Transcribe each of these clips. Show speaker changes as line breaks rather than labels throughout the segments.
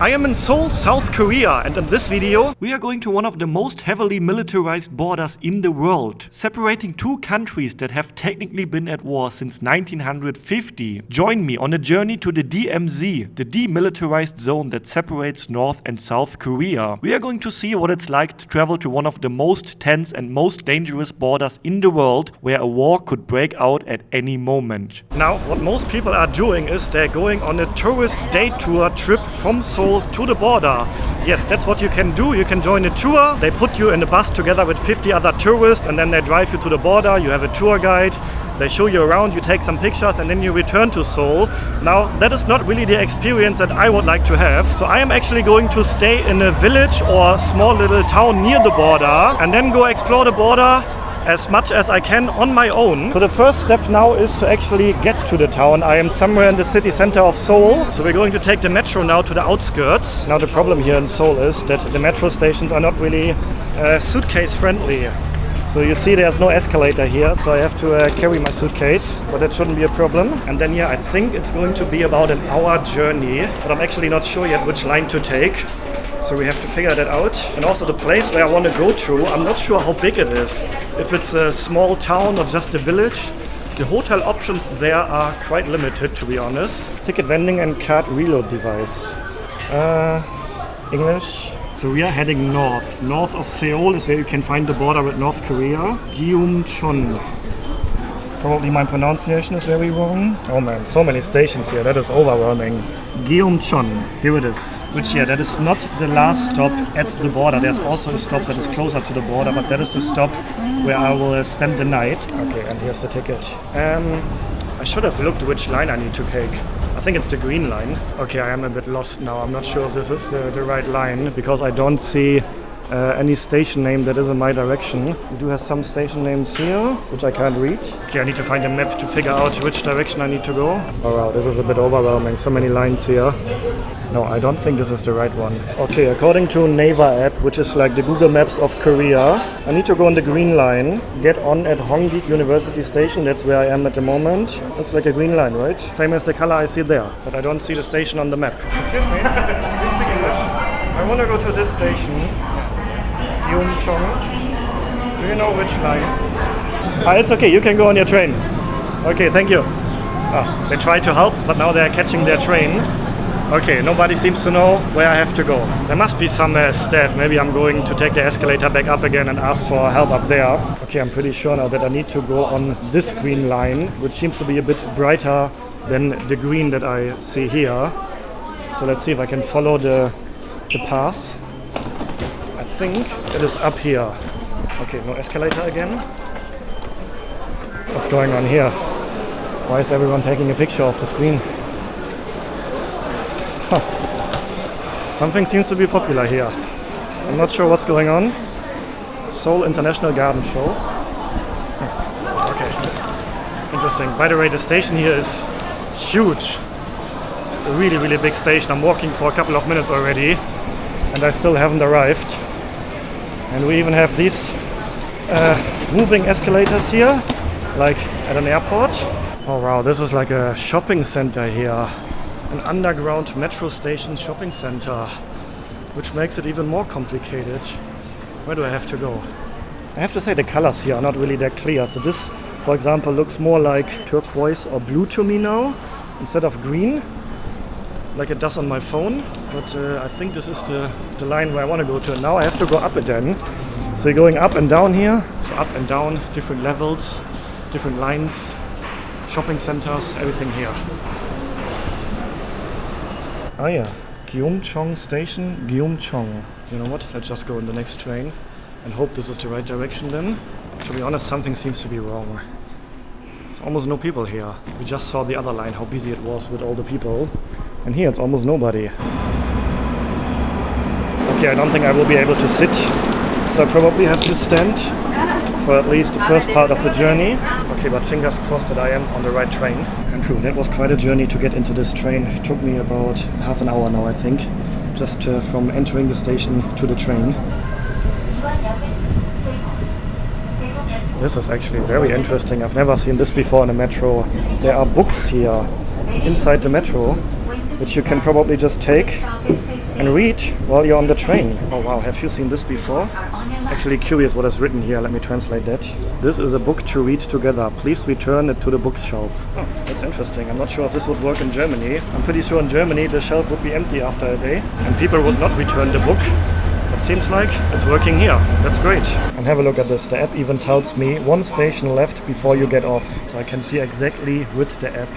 I am in Seoul, South Korea, and in this video we are going to one of the most heavily militarized borders in the world, separating two countries that have technically been at war since 1950. Join me on a journey to the DMZ, the demilitarized zone that separates North and South Korea. We are going to see what it's like to travel to one of the most tense and most dangerous borders in the world, where a war could break out at any moment. Now, what most people are doing is they're going on a tourist day tour trip from Seoul to the border. Yes, that's what you can do. You can join a tour. They put you in a bus together with 50 other tourists, and then they drive you to the border. You have a tour guide. They show you around, you take some pictures, and then you return to Seoul. Now, that is not really the experience that I would like to have. So I am actually going to stay in a village or small little town near the border and then go explore the border as much as I can on my own. So the first step now is to actually get to the town. I am somewhere in the city center of Seoul. So we're going to take the metro now to the outskirts. Now the problem here in Seoul is that the metro stations are not really suitcase friendly. So you see there's no escalator here, so I have to carry my suitcase, but that shouldn't be a problem. And then I think it's going to be about an hour journey, but I'm actually not sure yet which line to take. So we have to figure that out. And also the place where I want to go to, I'm not sure how big it is. If it's a small town or just a village. The hotel options there are quite limited, to be honest. Ticket vending and card reload device. English. So we are heading north. North of Seoul is where you can find the border with North Korea. Gyeongchon. Probably my pronunciation is very wrong. Oh man, so many stations here, that is overwhelming. Gyeongchon, here it is. Which that is not the last stop at the border. There's also a stop that is closer to the border, but that is the stop where I will spend the night. Okay, and here's the ticket. I should have looked which line I need to take. I think it's the green line. Okay, I am a bit lost now. I'm not sure if this is the right line, because I don't see any station name that is in my direction. We do have some station names here, which I can't read. Okay, I need to find a map to figure out which direction I need to go. Oh wow, this is a bit overwhelming. So many lines here. No, I don't think this is the right one. Okay, according to Naver app, which is like the Google Maps of Korea, I need to go on the green line, get on at Hongik University Station. That's where I am at the moment. Looks like a green line, right? Same as the color I see there, but I don't see the station on the map. Excuse me, do you speak English? I want to go to this station. Gyeongchon. Do you know which line? It's okay, you can go on your train. Okay, thank you. They tried to help, but now they're catching their train. Okay, nobody seems to know where I have to go. There must be some staff. Maybe I'm going to take the escalator back up again and ask for help up there. Okay, I'm pretty sure now that I need to go on this green line, which seems to be a bit brighter than the green that I see here. So let's see if I can follow the path. I think it is up here. Okay, no escalator again. What's going on here? Why is everyone taking a picture of the screen? Something seems to be popular here. I'm not sure what's going on. Seoul International Garden Show. Okay, interesting. By the way, the station here is huge. A really, really big station. I'm walking for a couple of minutes already, and I still haven't arrived. And we even have these moving escalators here, like at an airport. Oh wow, this is like a shopping center here. An underground metro station shopping center, which makes it even more complicated. Where do I have to go? I have to say the colors here are not really that clear. So this, for example, looks more like turquoise or blue to me now, instead of green, like it does on my phone. But I think this is the line where I want to go to. Now I have to go up again. So you're going up and down here. So up and down, different levels, different lines, shopping centers, everything here. Oh yeah, Gyeongchon Station, Gyeongchon. You know what, let's just go in the next train and hope this is the right direction then. To be honest, something seems to be wrong. There's almost no people here. We just saw the other line, how busy it was with all the people. And here it's almost nobody. Okay, I don't think I will be able to sit, so I probably have to stand for at least the first part of the journey. Okay, but fingers crossed that I am on the right train. And true, that was quite a journey to get into this train. It took me about half an hour now, I think, just from entering the station to the train. This is actually very interesting. I've never seen this before in a metro. There are books here inside the metro, which you can probably just take and read while you're on the train. Oh wow, have you seen this before? Actually curious what is written here, let me translate that. This is a book to read together. Please return it to the bookshelf. Oh, that's interesting. I'm not sure if this would work in Germany. I'm pretty sure in Germany the shelf would be empty after a day and people would not return the book. It seems like it's working here. That's great. And have a look at this. The app even tells me 1 station left before you get off. So I can see exactly with the app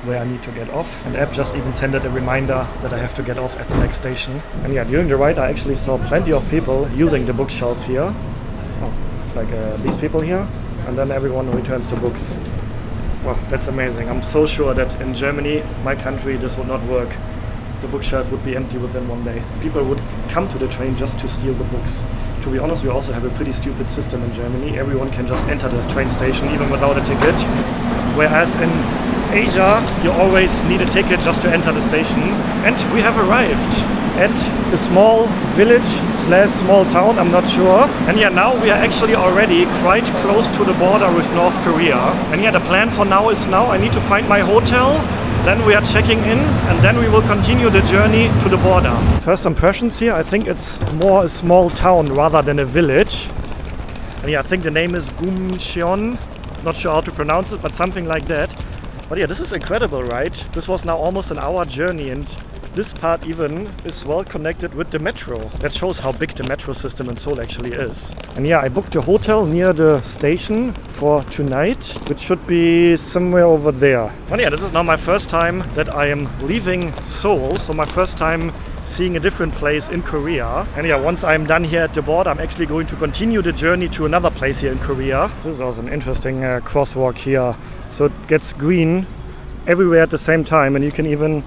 where I need to get off. And the app just even sent it a reminder that I have to get off at the next station. And yeah, during the ride I actually saw plenty of people using the bookshelf here. Oh, like these people here. And then everyone returns the books. Wow, that's amazing. I'm so sure that in Germany, my country, this would not work. The bookshelf would be empty within 1 day. People would come to the train just to steal the books. To be honest, we also have a pretty stupid system in Germany. Everyone can just enter the train station even without a ticket. Whereas in Asia, you always need a ticket just to enter the station. And we have arrived at a small village / small town, I'm not sure. And yeah, now we are actually already quite close to the border with North Korea. And yeah, the plan for now is I need to find my hotel. Then we are checking in and then we will continue the journey to the border. First impressions here, I think it's more a small town rather than a village. And yeah, I think the name is Gumcheon. Not sure how to pronounce it, but something like that. But yeah, this is incredible, right? This was now almost an hour journey and this part even is well connected with the metro. That shows how big the metro system in Seoul actually is. And yeah, I booked a hotel near the station for tonight, which should be somewhere over there. But yeah, this is now my first time that I am leaving Seoul. So my first time seeing a different place in Korea. And yeah, once I'm done here at the border, I'm actually going to continue the journey to another place here in Korea. This is also an interesting crosswalk here. So it gets green everywhere at the same time and you can even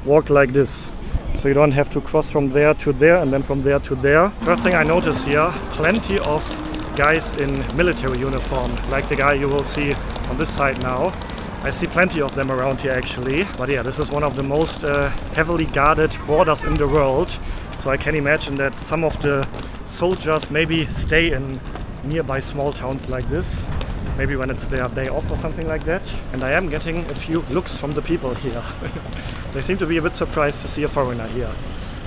walk like this. So you don't have to cross from there to there and then from there to there. First thing I notice here, plenty of guys in military uniform, like the guy you will see on this side now. I see plenty of them around here actually. But yeah, this is one of the most heavily guarded borders in the world. So I can imagine that some of the soldiers maybe stay in nearby small towns like this. Maybe when it's their day off or something like that. And I am getting a few looks from the people here. They seem to be a bit surprised to see a foreigner here.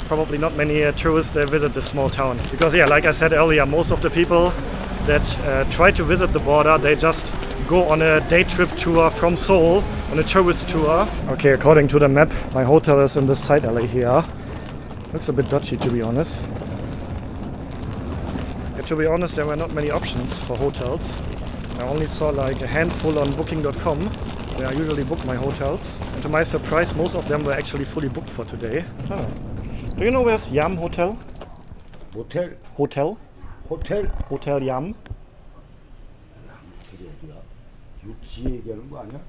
Probably not many tourists visit this small town. Because yeah, like I said earlier, most of the people that try to visit the border, they just go on a day trip tour from Seoul, on a tourist tour. Okay, according to the map, my hotel is in this side alley here. Looks a bit dodgy to be honest. Yeah, to be honest, there were not many options for hotels. I only saw like a handful on booking.com, where I usually book my hotels. And to my surprise, most of them were actually fully booked for today. Oh. Do you know where's Yam Hotel?
모텔?
Hotel?
호텔?
Hotel Yam?
요 뒤에 얘기하는 거 아니야?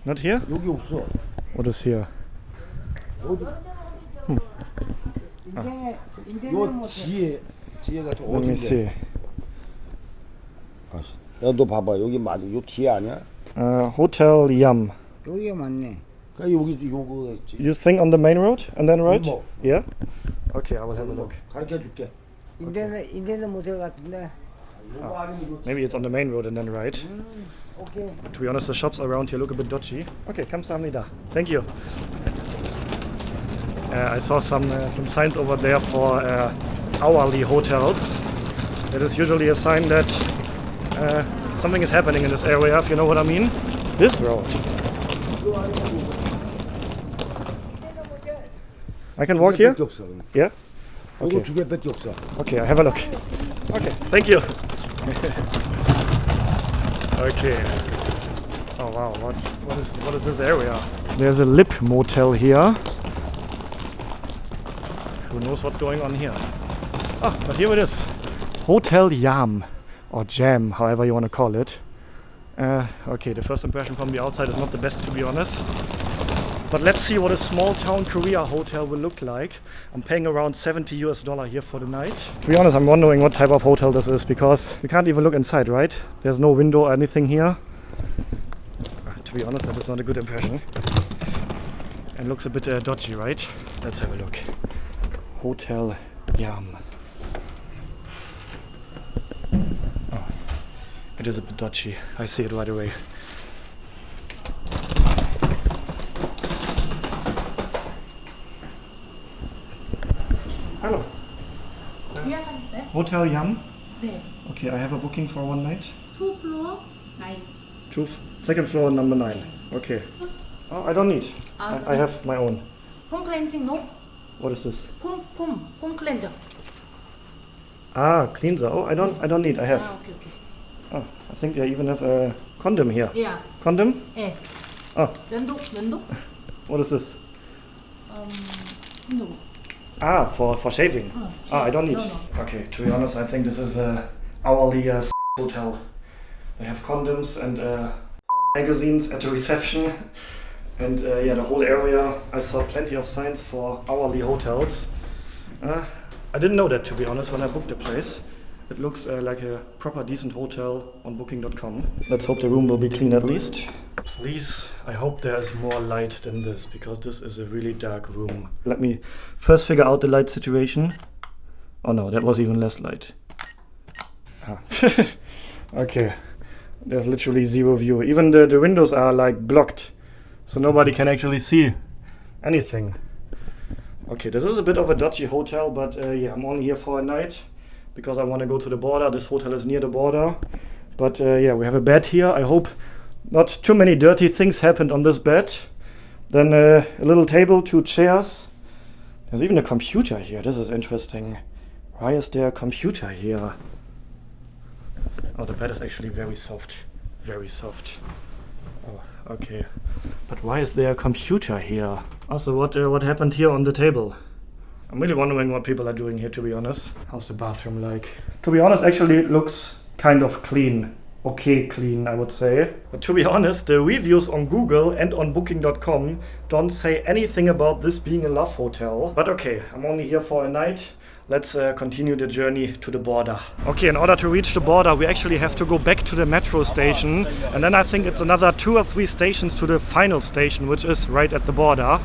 Not here?
여기 없어.
What is here?
어디? 요 뒤에가 좀
Let me see.
야, 너 봐봐. 여기 맞아. 요 뒤에 아니야?
Hotel Yam.
여기가 맞네.
그러니까 여기 요거 있지.
You think on the main road and then right?
골목.
Yeah? Okay, I will have a look.
가르쳐 줄게.
인터넷 모텔 같은데.
요거 아니면 이거
Maybe it's on the main road and then right.
오케이.
To be honest, the shops around here look a bit dodgy. Okay, 감사합니다. Thank you. I saw some signs over there for hourly hotels. It is usually a sign that something is happening in this area, if you know what I mean. This road. I can walk here?
두 개밖에 없어.
Yeah?
요거
Okay.
두 개밖에 없어.
Okay, I have a look. Okay, thank you. Okay. Oh wow, what is this area? There's a lip motel here. Who knows what's going on here? Ah, but here it is. Hotel Yam. Or Jam, however you want to call it. Okay, the first impression from the outside is not the best, to be honest. But let's see what a small town Korea hotel will look like. I'm paying around $70 here for the night. To be honest, I'm wondering what type of hotel this is, because we can't even look inside, right? There's no window or anything here. To be honest, that is not a good impression. And looks a bit dodgy, right? Let's have a look. Hotel Yam. Oh, it is a bit dodgy. I see it right away. Hello.
예약하셨어요?
Hotel Yam.
네.
Okay, I have a booking for one night.
2 floor 9.
Second floor, number 9. Okay. Oh, I don't need. I have my own.
폼 클렌징 no?
What is this?
폼 클렌저.
Ah, cleanser. Oh, I don't need. I have.
오케이.
Oh, I think they even have a condom here.
Yeah.
Condom?
예.
Oh,
면도?
what is this?
면도.
Ah, for shaving. I don't need.
No.
Okay, to be honest, I think this is a hourly hotel. They have condoms and magazines at the reception. And yeah, the whole area, I saw plenty of signs for hourly hotels. I didn't know that, to be honest, when I booked the place. It looks like a proper decent hotel on booking.com. Let's hope the room will be clean at least. Please, I hope there is more light than this, because this is a really dark room. Let me first figure out the light situation. Oh no, that was even less light. Ah. Okay, there's literally zero view. Even the windows are like blocked, so nobody can actually see anything. Okay, this is a bit of a dodgy hotel, but yeah, I'm only here for a night because I want to go to the border. This hotel is near the border. But yeah, we have a bed here. I hope not too many dirty things happened on this bed. Then a little table, 2 chairs. There's even a computer here. This is interesting. Why is there a computer here? Oh, the bed is actually very soft. Very soft. Oh, okay. But why is there a computer here? Also, what happened here on the table? I'm really wondering what people are doing here, to be honest. How's the bathroom like? To be honest, actually it looks kind of clean. Okay, clean, I would say. But to be honest, the reviews on Google and on booking.com don't say anything about this being a love hotel. But okay, I'm only here for a night. Let's continue the journey to the border. Okay, in order to reach the border, we actually have to go back to the metro station. And then I think it's another 2 or 3 stations to the final station, which is right at the border.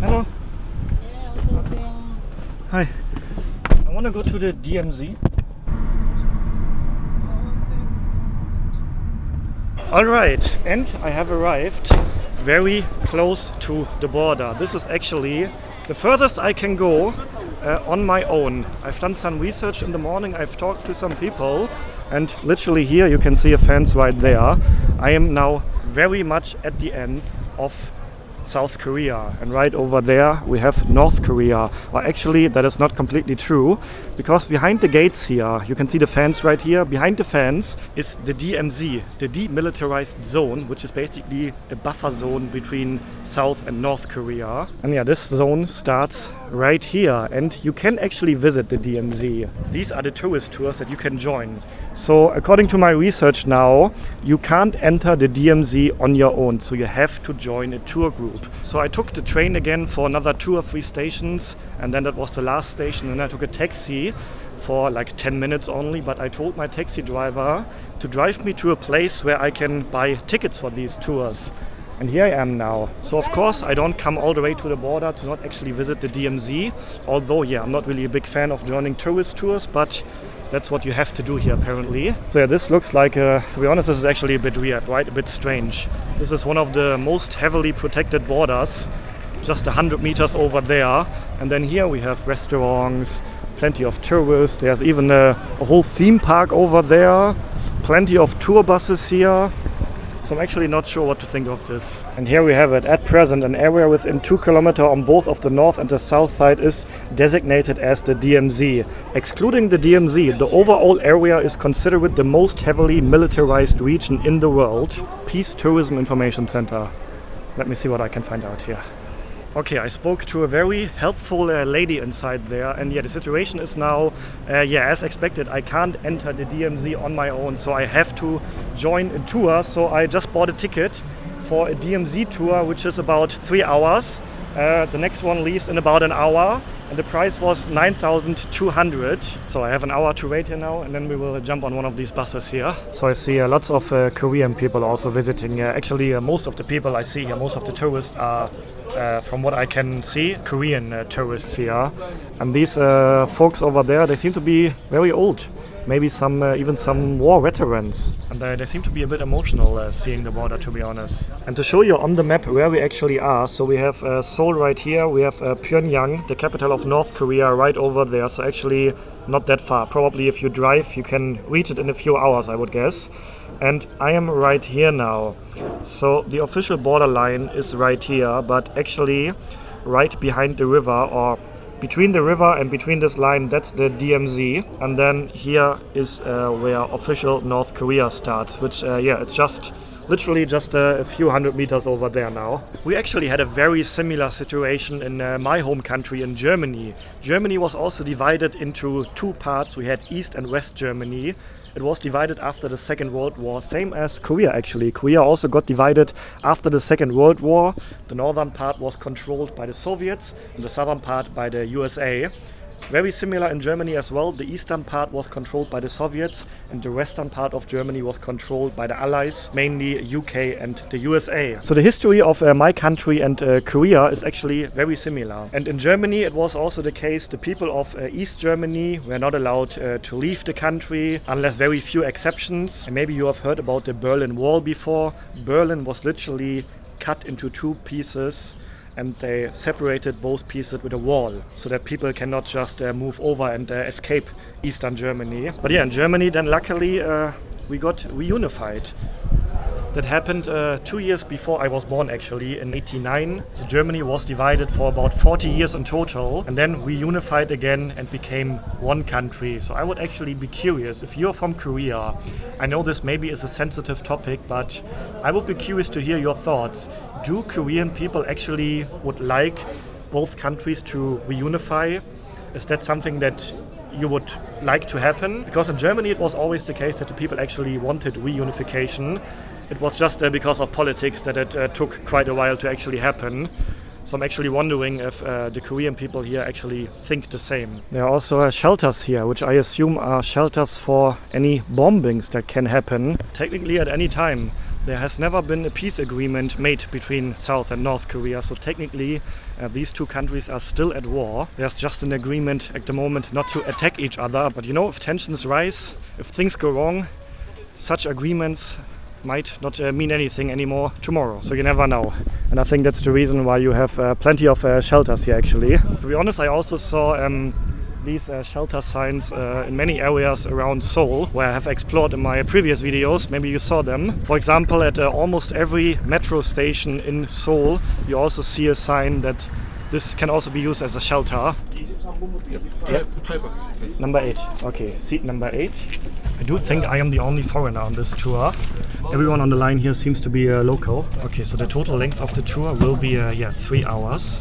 Hello. Hi. I want to go to the DMZ. Alright, and I have arrived very close to the border. This is actually the furthest I can go on my own. I've done some research in the morning, I've talked to some people, and literally here you can see a fence right there. I am now very much at the end of South Korea, and right over there we have North Korea. Well, actually that is not completely true, because behind the gates here, you can see the fence right here, behind the fence is the DMZ, the demilitarized zone, which is basically a buffer zone between South and North Korea. And yeah, this zone starts right here, and you can actually visit the DMZ. These are the tourist tours that you can join. So according to my research now, you can't enter the DMZ on your own, so you have to join a tour group. So I took the train again for another 2 or 3 stations, and then that was the last station, and I took a taxi for like 10 minutes only, but I told my taxi driver to drive me to a place where I can buy tickets for these tours. And here I am now. So of course I don't come all the way to the border to not actually visit the DMZ, although yeah, I'm not really a big fan of joining tourist tours, but that's what you have to do here apparently. So yeah, this looks like, to be honest, this is actually a bit weird, right? A bit strange. This is one of the most heavily protected borders, just 100 meters over there. And then here we have restaurants, plenty of tourists. There's even a whole theme park over there. Plenty of tour buses here. So I'm actually not sure what to think of this. And here we have it. At present, an area within 2 kilometers on both of the north and the south side is designated as the DMZ. Excluding the DMZ, the overall area is considered the most heavily militarized region in the world. Peace Tourism Information Center. Let me see what I can find out here. Okay, I spoke to a very helpful lady inside there, and yeah, the situation is now, yeah, as expected, I can't enter the DMZ on my own, so I have to join a tour. So I just bought a ticket for a DMZ tour, which is about 3 hours. The next one leaves in about an hour, and the price was 9,200. So I have an hour to wait here now, and then we will jump on one of these buses here. So I see lots of Korean people also visiting. Actually, most of the people I see here, most of the tourists are, from what I can see, Korean tourists here. And these folks over there, they seem to be very old. Maybe some even some war veterans, and they seem to be a bit emotional seeing the border, to be honest. And to show you on the map where we actually are, so we have Seoul right here, we have Pyongyang, the capital of North Korea, right over there, so actually not that far. Probably if you drive you can reach it in a few hours, I would guess. And I am right here now, so the official borderline is right here, but actually right behind the river, or between the river and between this line, that's the DMZ, and then here is where official North Korea starts, which it's just literally just a few hundred meters over there now. We actually had a very similar situation in my home country, in Germany. Germany was also divided into two parts. We had East and West Germany. It was divided after the Second World War, same as Korea actually. Korea also got divided after the Second World War. The northern part was controlled by the Soviets and the southern part by the USA. Very similar in Germany as well. The eastern part was controlled by the Soviets and the western part of Germany was controlled by the Allies, mainly UK and the USA. So the history of my country and Korea is actually very similar. And in Germany it was also the case, the people of East Germany were not allowed to leave the country unless very few exceptions. And maybe you have heard about the Berlin Wall before. Berlin was literally cut into two pieces, and they separated both pieces with a wall so that people cannot just move over and escape Eastern Germany. But yeah, in Germany then luckily we got reunified. That happened 2 years before I was born actually, in 89. So Germany was divided for about 40 years in total, and then we unified again and became one country. So I would actually be curious, if you're from Korea, I know this maybe is a sensitive topic, but I would be curious to hear your thoughts. Do Korean people actually would like both countries to reunify? Is that something that you would like to happen? Because in Germany it was always the case that the people actually wanted reunification. It was just because of politics that it took quite a while to actually happen. So I'm actually wondering if the Korean people here actually think the same. There are also shelters here, which I assume are shelters for any bombings that can happen. Technically at any time. There has never been a peace agreement made between South and North Korea, so technically these two countries are still at war. There's just an agreement at the moment not to attack each other, but you know, if tensions rise, if things go wrong, such agreements might not mean anything anymore tomorrow, so you never know. And I think that's the reason why you have plenty of shelters here actually. To be honest, I also saw these shelter signs in many areas around Seoul, where I have explored in my previous videos. Maybe you saw them. For example, at almost every metro station in Seoul, you also see a sign that this can also be used as a shelter. Yep. Number 8. Okay, seat number 8. I do think I am the only foreigner on this tour. Everyone on the line here seems to be local. Okay, so the total length of the tour will be 3 hours.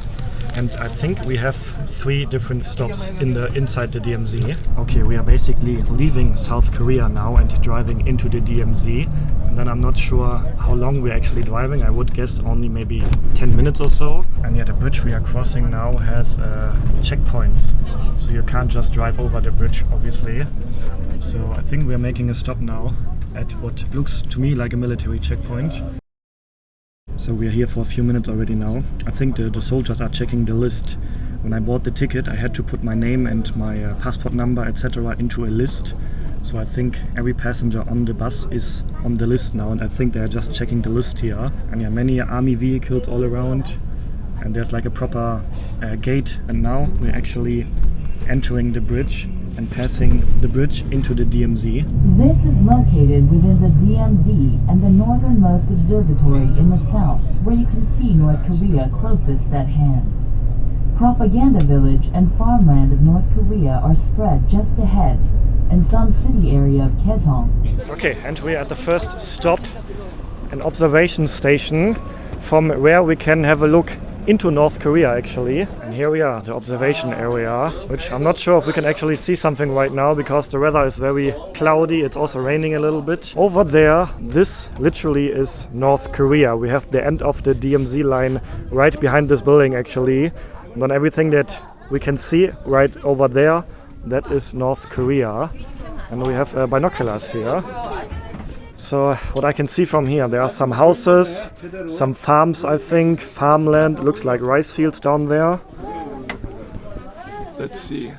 And I think we have 3 different stops inside the DMZ. Okay, we are basically leaving South Korea now and driving into the DMZ. And then I'm not sure how long we're actually driving. I would guess only maybe 10 minutes or so. And yeah, the bridge we are crossing now has checkpoints. So you can't just drive over the bridge, obviously. So I think we're making a stop now at what looks to me like a military checkpoint. So we're here for a few minutes already now. I think the soldiers are checking the list. When I bought the ticket, I had to put my name and my passport number, etc. into a list. So I think every passenger on the bus is on the list now, and I think they're just checking the list here. And yeah, many army vehicles all around, and there's like a proper gate. And now we're actually entering the bridge and passing the bridge into the DMZ.
This is located within the DMZ and the northernmost observatory in the south, where you can see North Korea closest at hand. Propaganda village and farmland of North Korea are spread just ahead, and some city area of Kaesong.
Okay, and we're at the first stop, an observation station from where we can have a look into North Korea actually. And here we are, the observation area, which I'm not sure if we can actually see something right now because the weather is very cloudy. It's also raining a little bit. Over there, this literally is North Korea. We have the end of the DMZ line right behind this building actually. And then everything that we can see right over there, that is North Korea. And we have binoculars here. So what I can see from here, there are some houses, some farms, I think, farmland, looks like rice fields down there. Let's see.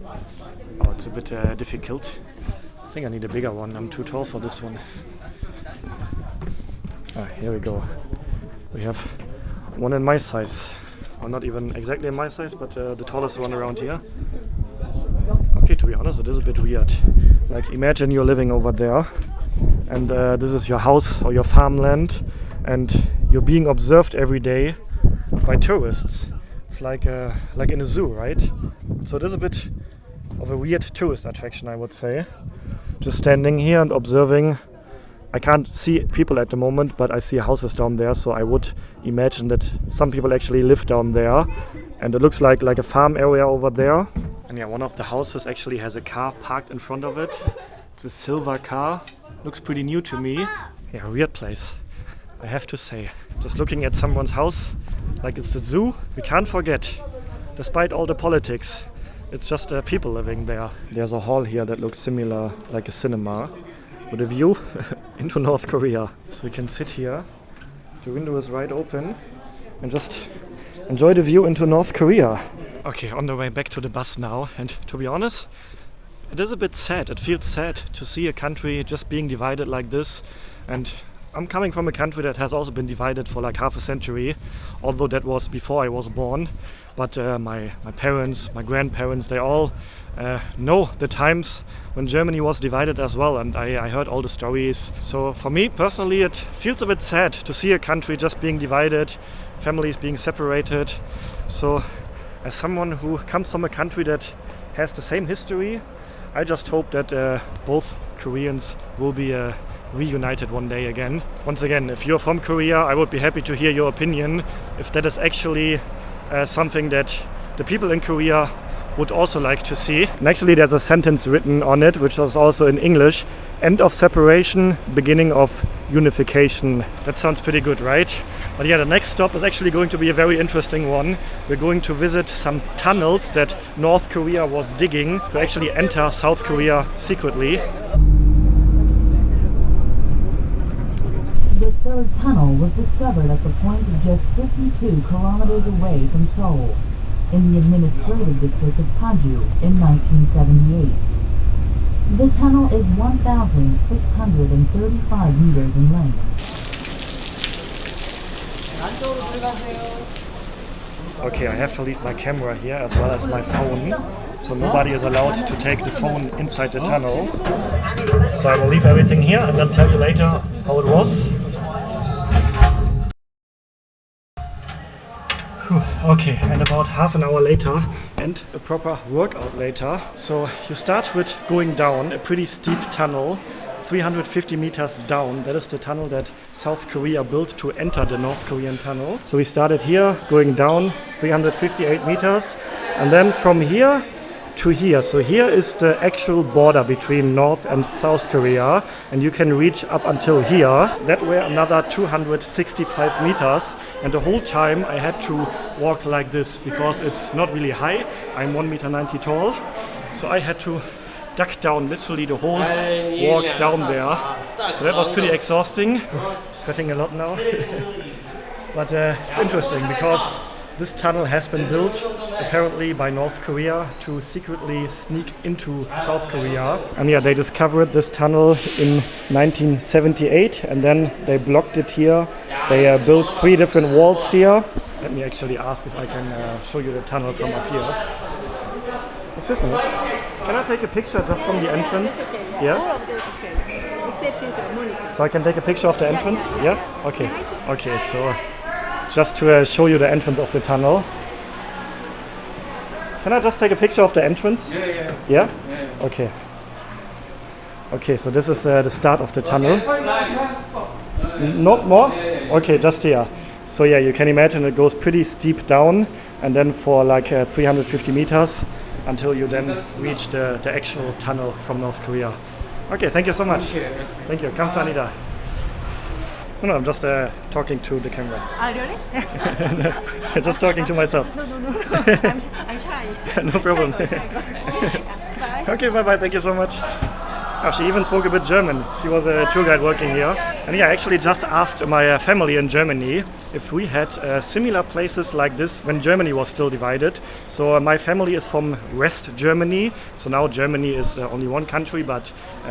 Oh, it's a bit difficult. I think I need a bigger one, I'm too tall for this one. Ah, here we go. We have one in my size. Or not even exactly in my size, but the tallest one around here. Okay, to be honest, it is a bit weird. Like, imagine you're living over there. And this is your house or your farmland, and you're being observed every day by tourists. It's like in a zoo, right? So it is a bit of a weird tourist attraction, I would say. Just standing here and observing. I can't see people at the moment, but I see houses down there, so I would imagine that some people actually live down there. And it looks like a farm area over there. And yeah, one of the houses actually has a car parked in front of it. It's a silver car. Looks pretty new to me. Yeah, weird place, I have to say. Just looking at someone's house, like it's a zoo. We can't forget, despite all the politics, it's just people living there. There's a hall here that looks similar, like a cinema, with a view into North Korea. So we can sit here, the window is right open, and just enjoy the view into North Korea. Okay, on the way back to the bus now, and to be honest, it is a bit sad. It feels sad to see a country just being divided like this. And I'm coming from a country that has also been divided for like half a century, although that was before I was born. But my parents, my grandparents, they all know the times when Germany was divided as well, and I heard all the stories. So for me personally, it feels a bit sad to see a country just being divided, families being separated. So as someone who comes from a country that has the same history, I just hope that both Koreans will be reunited one day again. Once again, if you're from Korea, I would be happy to hear your opinion, if that is actually something that the people in Korea would also like to see. And actually there's a sentence written on it, which was also in English: end of separation, beginning of unification. That sounds pretty good, right? But yeah, the next stop is actually going to be a very interesting one. We're going to visit some tunnels that North Korea was digging to actually enter South Korea secretly.
The third tunnel was discovered at the point of just 52 kilometers away from Seoul, in the administrative district of Paju in 1978. The tunnel is 1,635 meters in length.
Okay, I have to leave my camera here as well as my phone, so nobody is allowed to take the phone inside the tunnel. So I will leave everything here and then tell you later how it was. Okay, and about half an hour later and a proper workout later. So you start with going down a pretty steep tunnel, 350 meters down. That is the tunnel that South Korea built to enter the North Korean tunnel. So we started here, going down 358 meters, and then from here to here. So here is the actual border between North and South Korea, and you can reach up until here. That were another 265 meters, and the whole time I had to walk like this because it's not really high. I'm 1.90 meters tall, so I had to duck down literally the whole walk down there. So that was pretty exhausting. Sweating a lot now. But it's interesting because this tunnel has been built apparently by North Korea to secretly sneak into South Korea. And yeah, they discovered this tunnel in 1978 and then they blocked it here. They built 3 different walls here. Let me actually ask if I can show you the tunnel from up here. Excuse me, can I take a picture just from the entrance? Yeah? So I can take a picture of the entrance? Yeah? Okay. Okay, so just to show you the entrance of the tunnel. Can I just take a picture of the entrance? Yeah? Yeah. Okay. Okay, so this is the start of the tunnel. Not more? Okay, just here. So yeah, you can imagine it goes pretty steep down and then for like 350 meters until you then reach the actual tunnel from North Korea. Okay, thank you so much. Thank you. 감사합니다. No, I'm just talking to the camera.
Really?
Just talking to myself.
No. I'm shy.
No problem.
Bye.
Okay, bye-bye. Thank you so much. Oh, she even spoke a bit German. She was a tour guide working here. And yeah, I actually just asked my family in Germany if we had similar places like this when Germany was still divided. So my family is from West Germany. So now Germany is only one country, but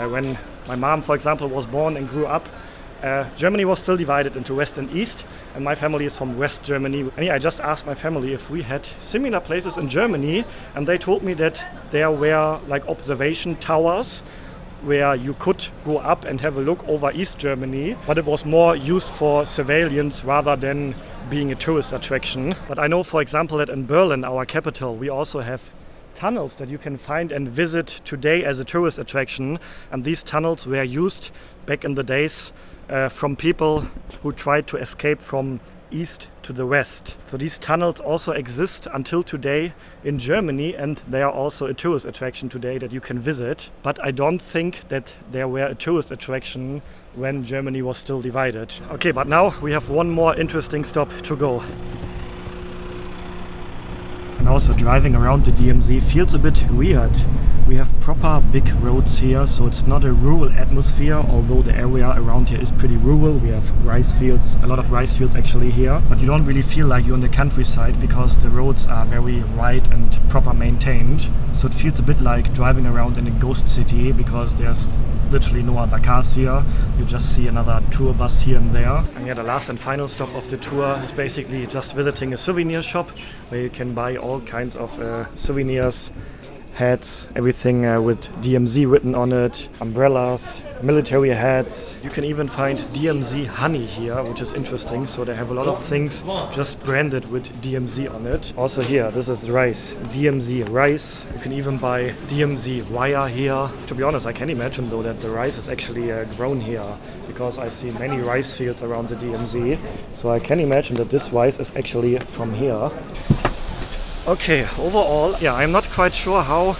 when my mom, for example, was born and grew up, Germany was still divided into West and East, and my family is from West Germany. And yeah, I just asked my family if we had similar places in Germany, and they told me that there were like observation towers where you could go up and have a look over East Germany, but it was more used for surveillance rather than being a tourist attraction. But I know, for example, that in Berlin, our capital, we also have tunnels that you can find and visit today as a tourist attraction, and these tunnels were used back in the days from people who tried to escape from east to the west. So these tunnels also exist until today in Germany, and they are also a tourist attraction today that you can visit. But I don't think that they were a tourist attraction when Germany was still divided. Okay, but now we have one more interesting stop to go. And also driving around the DMZ feels a bit weird. We have proper big roads here, so it's not a rural atmosphere, although the area around here is pretty rural. We have rice fields, a lot of rice fields actually here, but you don't really feel like you're in the countryside because the roads are very wide and proper maintained. So it feels a bit like driving around in a ghost city because there's literally no other cars here. You just see another tour bus here and there. And yeah, the last and final stop of the tour is basically just visiting a souvenir shop where you can buy all kinds of souvenirs, hats, everything with DMZ written on it, umbrellas, military hats. You can even find DMZ honey here, which is interesting. So they have a lot of things just branded with DMZ on it. Also here, this is rice, DMZ rice. You can even buy DMZ wire here. To be honest, I can imagine though that the rice is actually grown here because I see many rice fields around the DMZ. So I can imagine that this rice is actually from here. Okay, overall, yeah, I'm not quite sure how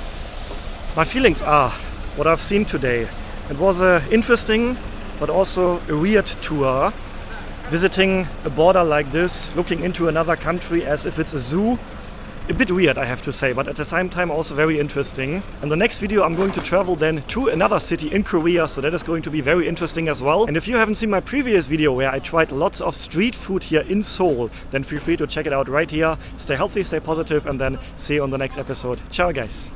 my feelings are, what I've seen today. It was interesting, but also a weird tour. Visiting a border like this, looking into another country as if it's a zoo. A bit weird, I have to say, but at the same time also very interesting. In the next video I'm going to travel then to another city in Korea, so that is going to be very interesting as well. And if you haven't seen my previous video where I tried lots of street food here in Seoul, then feel free to check it out right here. Stay healthy, stay positive, and then see you on the next episode. Ciao guys!